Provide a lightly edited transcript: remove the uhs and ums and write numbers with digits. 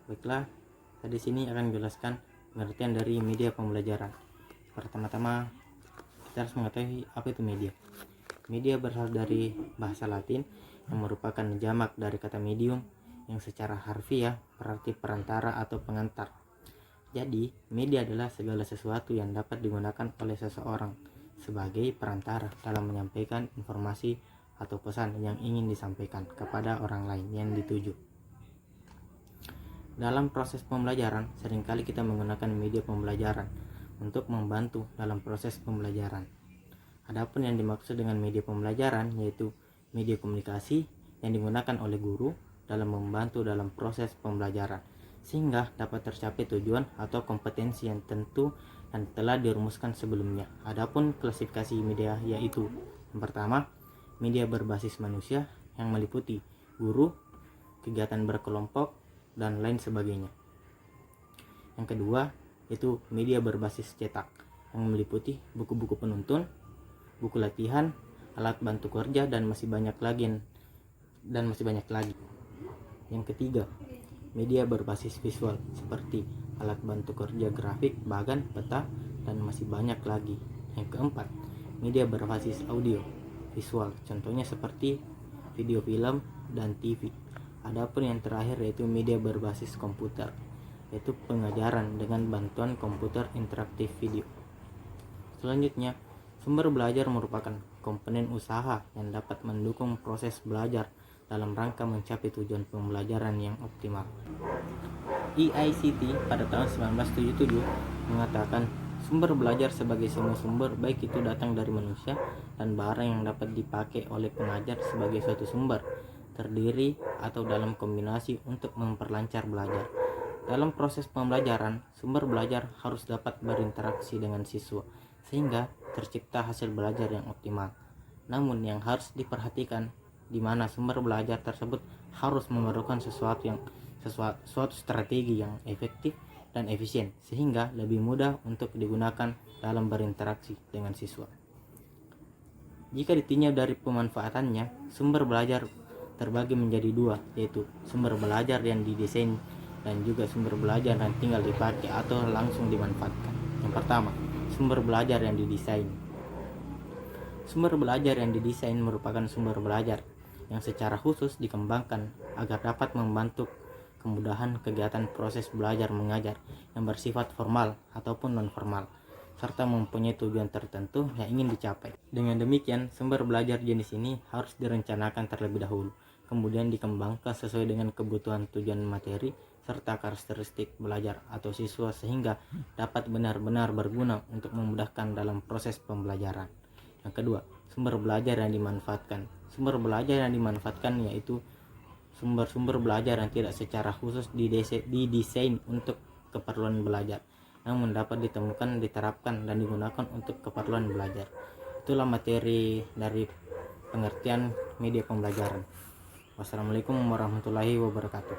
Baiklah, saya di sini akan menjelaskan pengertian dari media pembelajaran. Pertama-tama, kita harus mengetahui apa itu media. Media berasal dari bahasa Latin yang merupakan jamak dari kata medium yang secara harfiah berarti perantara atau pengantar. Jadi, media adalah segala sesuatu yang dapat digunakan oleh seseorang sebagai perantara dalam menyampaikan informasi atau pesan yang ingin disampaikan kepada orang lain yang dituju. Dalam proses pembelajaran, seringkali kita menggunakan media pembelajaran untuk membantu dalam proses pembelajaran. Adapun yang dimaksud dengan media pembelajaran yaitu media komunikasi yang digunakan oleh guru dalam membantu dalam proses pembelajaran, sehingga dapat tercapai tujuan atau kompetensi yang tentu dan telah dirumuskan sebelumnya. Adapun klasifikasi media yaitu yang pertama, media berbasis manusia yang meliputi guru, kegiatan berkelompok, dan lain sebagainya. Yang kedua, yaitu media berbasis cetak yang meliputi buku-buku penuntun, buku latihan, alat bantu kerja, dan masih banyak lagi. Yang ketiga, media berbasis visual seperti alat bantu kerja grafik, bagan, peta, dan masih banyak lagi. Yang keempat, media berbasis audio visual, contohnya seperti video film dan TV. Adapun yang terakhir yaitu media berbasis komputer, yaitu pengajaran dengan bantuan komputer interaktif video. Selanjutnya, sumber belajar merupakan komponen usaha yang dapat mendukung proses belajar dalam rangka mencapai tujuan pembelajaran yang optimal. EICT pada tahun 1977 mengatakan sumber belajar sebagai semua sumber, baik itu datang dari manusia dan barang yang dapat dipakai oleh pengajar sebagai suatu sumber, terdiri atau dalam kombinasi untuk memperlancar belajar. Dalam proses pembelajaran, sumber belajar harus dapat berinteraksi dengan siswa sehingga tercipta hasil belajar yang optimal. Namun yang harus diperhatikan di mana sumber belajar tersebut harus memerlukan suatu strategi yang efektif dan efisien sehingga lebih mudah untuk digunakan dalam berinteraksi dengan siswa. Jika ditinjau dari pemanfaatannya, sumber belajar terbagi menjadi dua, yaitu sumber belajar yang didesain dan juga sumber belajar yang tinggal dipakai atau langsung dimanfaatkan. Yang pertama, sumber belajar yang didesain. Sumber belajar yang didesain merupakan sumber belajar yang secara khusus dikembangkan agar dapat membantu kemudahan kegiatan proses belajar mengajar yang bersifat formal ataupun non-formal, serta mempunyai tujuan tertentu yang ingin dicapai. Dengan demikian, sumber belajar jenis ini harus direncanakan terlebih dahulu, kemudian dikembangkan sesuai dengan kebutuhan tujuan materi serta karakteristik belajar atau siswa sehingga dapat benar-benar berguna untuk memudahkan dalam proses pembelajaran. Yang kedua, sumber belajar yang dimanfaatkan. Sumber belajar yang dimanfaatkan yaitu sumber-sumber belajar yang tidak secara khusus didesain untuk keperluan belajar, namun dapat ditemukan, diterapkan, dan digunakan untuk keperluan belajar. Itulah materi dari pengertian media pembelajaran. Wassalamualaikum warahmatullahi wabarakatuh.